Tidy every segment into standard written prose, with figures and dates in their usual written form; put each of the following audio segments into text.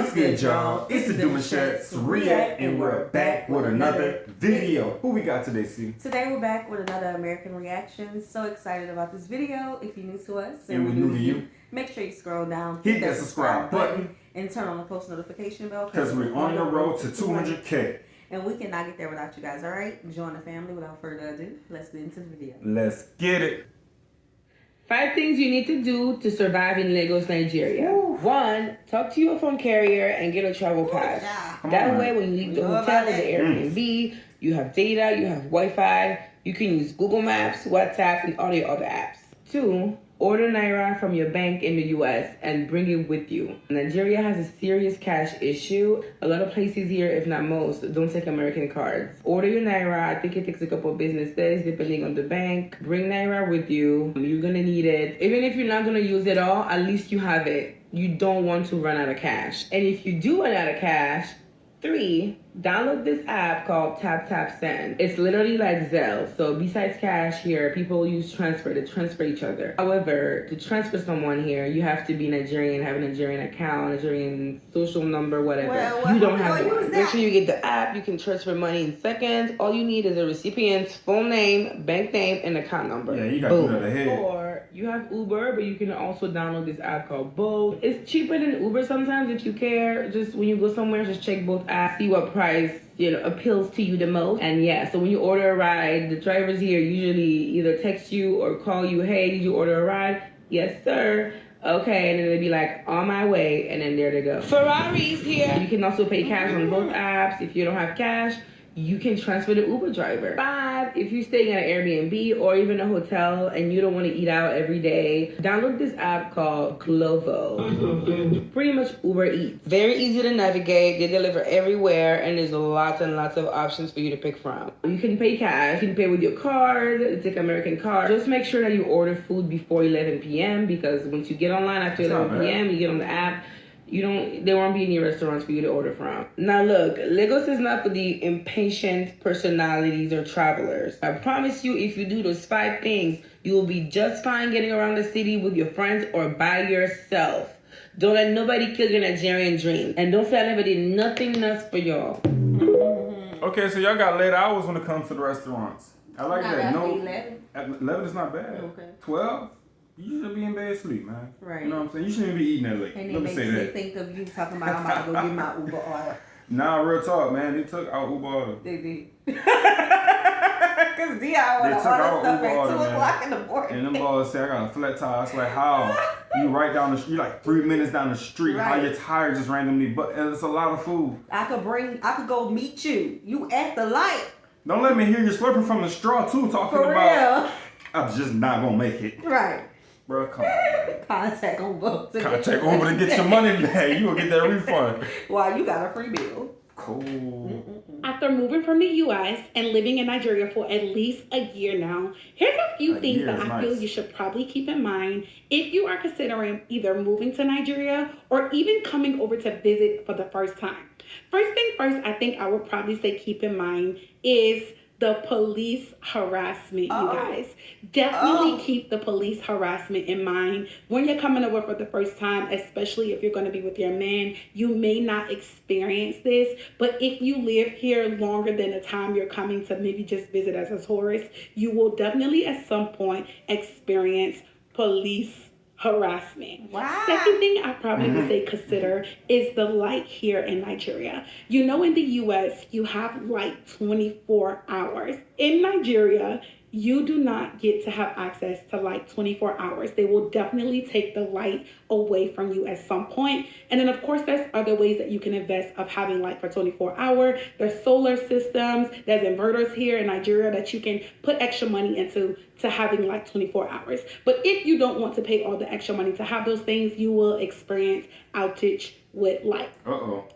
What's good, y'all? It's the Demouchets React, and we're back with another video. Who we got today, C? Today we're back with another American reaction. So excited about this video. If you're new to us and we're new to you, make sure you scroll down, hit that subscribe button, and turn on the post notification bell because we're on the road to 200K. And we cannot get there without you guys, all right? Join the family. Without further ado, let's get into the video. Let's get it. 5 things you need to do to survive in Lagos, Nigeria. Woo. 1, talk to your phone carrier and get a travel pass. That way, when you leave the hotel or the Airbnb, you have data, you have Wi-Fi, you can use Google Maps, WhatsApp, and all your other apps. 2, order Naira from your bank in the US and bring it with you. Nigeria has a serious cash issue. A lot of places here, if not most, don't take American cards. Order your Naira. I think it takes a couple of business days depending on the bank. Bring Naira with you. You're gonna need it. Even if you're not gonna use it all, at least you have it. You don't want to run out of cash. And if you do run out of cash, 3, download this app called Tap Tap Send. It's literally like Zelle. So besides cash here, people use transfer to transfer each other. However, to transfer someone here, you have to be Nigerian, have a Nigerian account, Nigerian social number, whatever. Well, you don't have one. Make sure you get the app. You can transfer money in seconds. All you need is a recipient's full name, bank name, and account number. Yeah, you got to do that ahead. Or you have Uber, but you can also download this app called Bolt. It's cheaper than Uber sometimes if you care. Just when you go somewhere, just check both apps, see what price appeals to you the most. And yeah, so when you order a ride, the drivers here usually either text you or call you, hey, did you order a ride? Yes, sir. Okay, and then they'll be like, on my way, and then there they go. Ferrari's here. You can also pay cash on both apps. If you don't have cash, you can transfer the Uber driver. 5, if you're staying at an Airbnb or even a hotel and you don't want to eat out every day, download this app called Glovo. Pretty much Uber Eats. Very easy to navigate. They deliver everywhere, and there's lots and lots of options for you to pick from. You can pay cash. You can pay with your card. Take American card. Just make sure that you order food before 11 p.m. because once you get online after 11 p.m., you get on the app, there won't be any restaurants for you to order from. Now look, Lagos is not for the impatient personalities or travelers. I promise you, if you do those 5 things, you will be just fine getting around the city with your friends or by yourself. Don't let nobody kill your Nigerian dream. And don't say I never did nothing nuts for y'all. Okay, so y'all got late hours when it comes to the restaurants. I like that. No, 11. 11 is not bad. Okay. 12? You should be in bed asleep, man. Right. You know what I'm saying? You shouldn't be eating that late. And Let it me makes say me that. think of you talking about I'm about to go get my Uber order. Nah, real talk, man. They took our Uber order. They did. Because D.I. want to order stuff at 2 o'clock in the morning. And them boys say, I got a flat tire. It's like, how? You right down the street, like 3 minutes down the street. Right. How your tire just randomly, but it's a lot of food. I could go meet you. You at the light. Don't let me hear you slurping from the straw too, talking For about, real. I'm just not going to make it. Right. Bro, come on. Contact Uber. Contact Uber to get your money back. You will get that refund. Wow, you got a free bill. Cool. After moving from the U.S. and living in Nigeria for at least a year now, here's a few things that I feel you should probably keep in mind if you are considering either moving to Nigeria or even coming over to visit for the first time. First thing first, I think I would probably say keep in mind is the police harassment, you guys. Definitely keep the police harassment in mind when you're coming over for the first time, especially if you're going to be with your man. You may not experience this, but if you live here longer than the time you're coming to maybe just visit as a tourist, you will definitely at some point experience police harassment. Wow. Second thing I probably would say consider is the light here in Nigeria. You know, in the US, you have light 24 hours. In Nigeria, you do not get to have access to light 24 hours. They will definitely take the light away from you at some point. And then of course, there's other ways that you can invest of having light for 24 hours. There's solar systems, there's inverters here in Nigeria that you can put extra money into to having light 24 hours. But if you don't want to pay all the extra money to have those things, you will experience outage with light.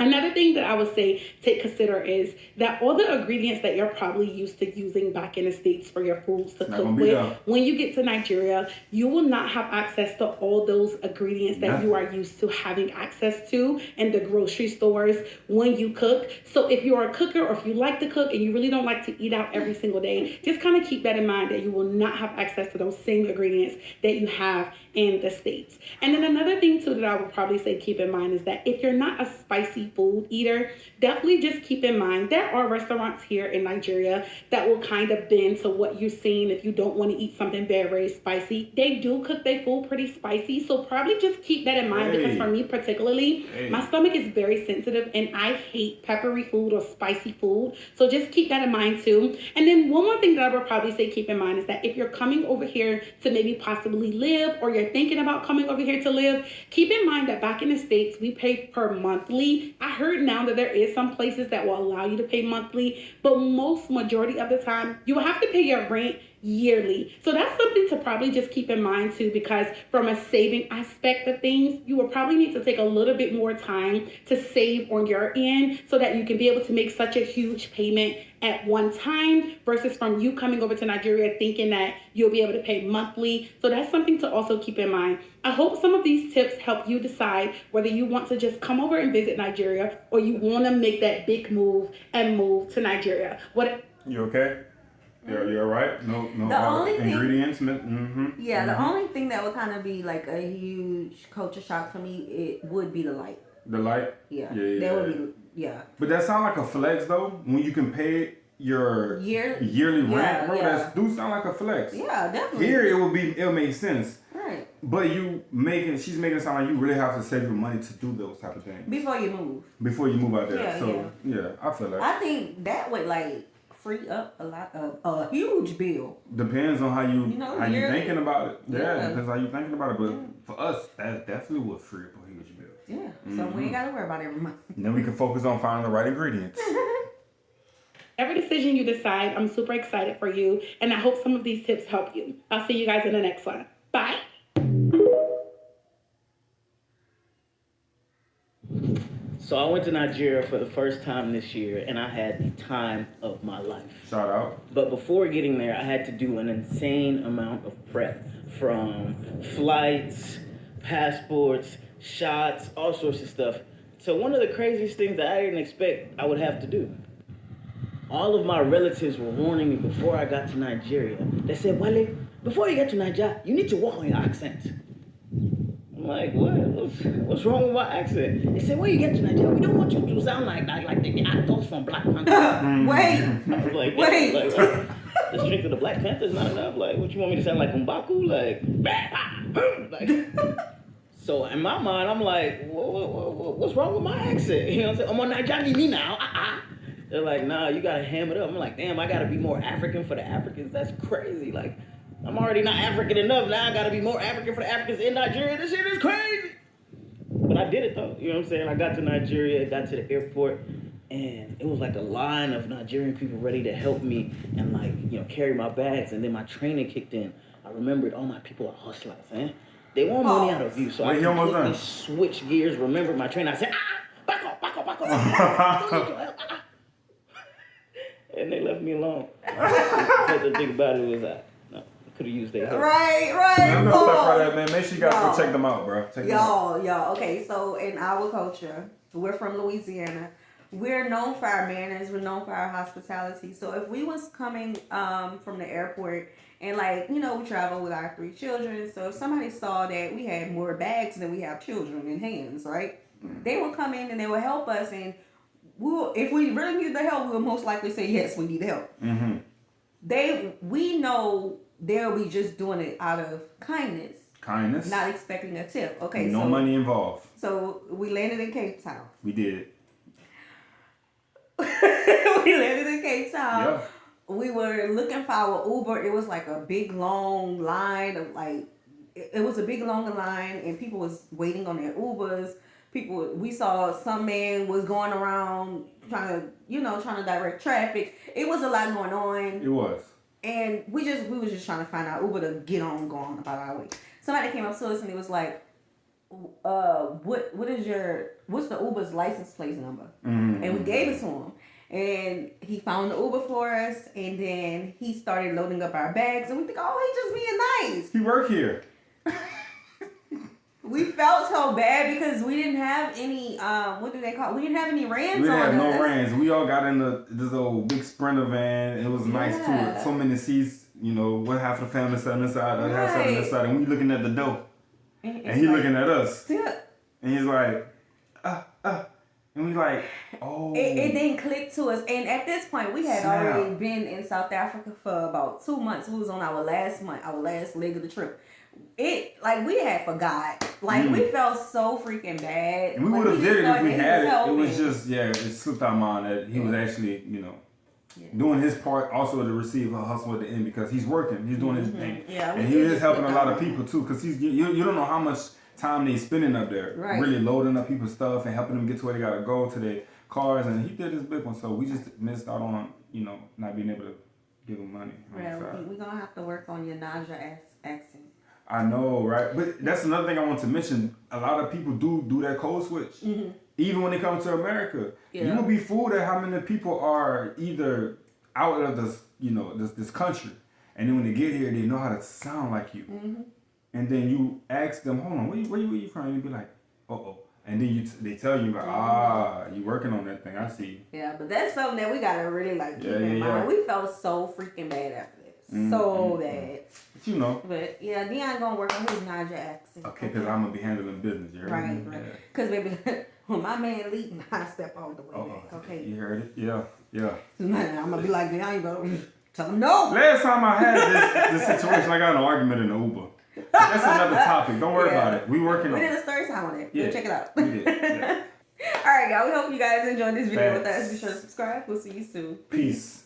Another thing that I would say to consider is that all the ingredients that you're probably used to using back in the States for your foods to cook with, when you get to Nigeria, you will not have access to all those ingredients that you are used to having access to in the grocery stores when you cook. So if you're a cooker or if you like to cook and you really don't like to eat out every single day, just kind of keep that in mind that you will not have access to those same ingredients that you have in the States. And then another thing too that I would probably say keep in mind is that if you're not a spicy food eater, definitely just keep in mind there are restaurants here in Nigeria that will kind of bend to what you're seeing if you don't want to eat something very, very spicy. They do cook their food pretty spicy, so probably just keep that in mind because for me particularly, my stomach is very sensitive and I hate peppery food or spicy food. So just keep that in mind too. And then one more thing that I would probably say keep in mind is that if you're coming over here to maybe possibly live or you're thinking about coming over here to live, keep in mind that back in the States, we pay per monthly. I heard now that there is some places that will allow you to pay monthly, but most majority of the time, you will have to pay your rent yearly. So that's something to probably just keep in mind too, because from a saving aspect of things, you will probably need to take a little bit more time to save on your end so that you can be able to make such a huge payment at one time versus from you coming over to Nigeria thinking that you'll be able to pay monthly. So that's something to also keep in mind. I hope some of these tips help you decide whether you want to just come over and visit Nigeria or you want to make that big move and move to Nigeria. You okay? You're all right? No The only ingredients? The only thing that would kind of be like a huge culture shock for me, it would be the light. The light? Yeah. Yeah. That would be, yeah. But that sound like a flex though, when you can pay your yearly rent, bro. That do sound like a flex. Yeah, definitely. Here it'll make sense. Right. But she's making it sound like you really have to save your money to do those type of things. Before you move. Before you move out there. Yeah, I feel like. I think that would like free up a lot of a huge bill. Depends on how you thinking about it. Yeah. Depends how you thinking about it. But for us, that definitely would free up a huge bill. Yeah. So we ain't gotta worry about it every month. Then we can focus on finding the right ingredients. Every decision you decide, I'm super excited for you, and I hope some of these tips help you. I'll see you guys in the next one. Bye. So I went to Nigeria for the first time this year, and I had the time of my life. Shout out. But before getting there, I had to do an insane amount of prep, from flights, passports, shots, all sorts of stuff. So one of the craziest things that I didn't expect I would have to do. All of my relatives were warning me before I got to Nigeria. They said, Wale, before you get to Nigeria, you need to work on your accent. I'm like, what? What's wrong with my accent? They said, when you get to Nigeria, we don't want you to sound like the actors from Black Panther. Wait. I was like, Wait. Like, the strength of the Black Panther is not enough. Like, what you want me to sound like M'Baku? Like, so in my mind, I'm like, what's wrong with my accent? You know what I'm saying? I'm on Nigerian now. They're like, nah, you gotta ham it up. I'm like, damn, I gotta be more African for the Africans. That's crazy. Like, I'm already not African enough. Now I gotta be more African for the Africans in Nigeria. This shit is crazy. But I did it though. You know what I'm saying? I got to Nigeria, got to the airport, and it was like a line of Nigerian people ready to help me and like, you know, carry my bags. And then my training kicked in. I remembered all my people are hustlers, man. They want money out of you. So I completely switched gears, remembered my trainer. I said, back off. And they left me alone. But the thing about it was I could have used their help. Right. I'm gonna step right there, man. Make sure you guys go check them out, bro. Y'all. Okay, so in our culture, we're from Louisiana. We're known for our manners. We're known for our hospitality. So if we was coming from the airport and like, you know, we travel with our 3 children. So if somebody saw that we had more bags than we have children in hands, right? They will come in and they will help us, and if we really need the help, we'll most likely say, yes, we need help. Mm-hmm. We know they'll be just doing it out of kindness. Not expecting a tip. Okay, no money involved. So we landed in Cape Town. We did. We landed in Cape Town. Yeah. We were looking for our Uber. It was like a big long line of it was a big long line, and people was waiting on their Ubers. We saw some man was going around trying to direct traffic. It was a lot going on. It was. And we was just trying to find our Uber to get on going about our way. Somebody came up to us and it was like, what's the Uber's license plate number? Mm-hmm. And we gave it to him. And he found the Uber for us, and then he started loading up our bags, and we think, oh, he just being nice. He worked here. We felt so bad because we didn't have any, what do they call it? We didn't have any rands on us. We didn't have no rands. We all got in this old big Sprinter van. It was nice too. So many seats, you know, one half of the family sat on this side, the other half sat on this side, and we looking at the door. And he looking at us. Yeah. And he's like, And we like, oh. It didn't click to us. And at this point, we had Snap. already been in South Africa for about 2 months. We was on our last leg of the trip. We had forgot. Like, we felt so freaking bad. And we Like, would have just did it if thought we that he had was it. It helping. was just, it slipped our mind that he was actually, doing his part also to receive a hustle at the end because he's working. He's doing his thing. Yeah, and he is helping a lot of people too because you don't know how much time they spending up there. Right. Really loading up people's stuff and helping them get to where they got to go to their cars. And he did his big one. So we just missed out on, not being able to give him money. Yeah, we're going to have to work on your Naja accent. I know, right? But that's another thing I want to mention. A lot of people do that code switch. Mm-hmm. Even when they come to America. Yeah. You will be fooled at how many people are either out of this country. And then when they get here, they know how to sound like you. Mm-hmm. And then you ask them, hold on, where you from? And you be like, uh-oh. And then they tell you, like, you working on that thing. I see. Yeah, but that's something that we got to really, keep in mind. We felt so freaking bad after this. So bad. But But yeah, Dion gonna work on his Naja accent. Okay, because I'm gonna be handling business. You heard me? Right. Because baby, when my man leaving, I step all the way back. Okay. You heard it? Yeah. Man, I'm gonna be like Dion, you gonna tell him no. Last time I had this situation, I got in an argument in the Uber. That's another topic. Don't worry about it. We working on it. We did a story time on it. Yeah. Go check it out. We did. Yeah. All right, y'all. We hope you guys enjoyed this video with Thanks. us. Be sure to subscribe. We'll see you soon. Peace.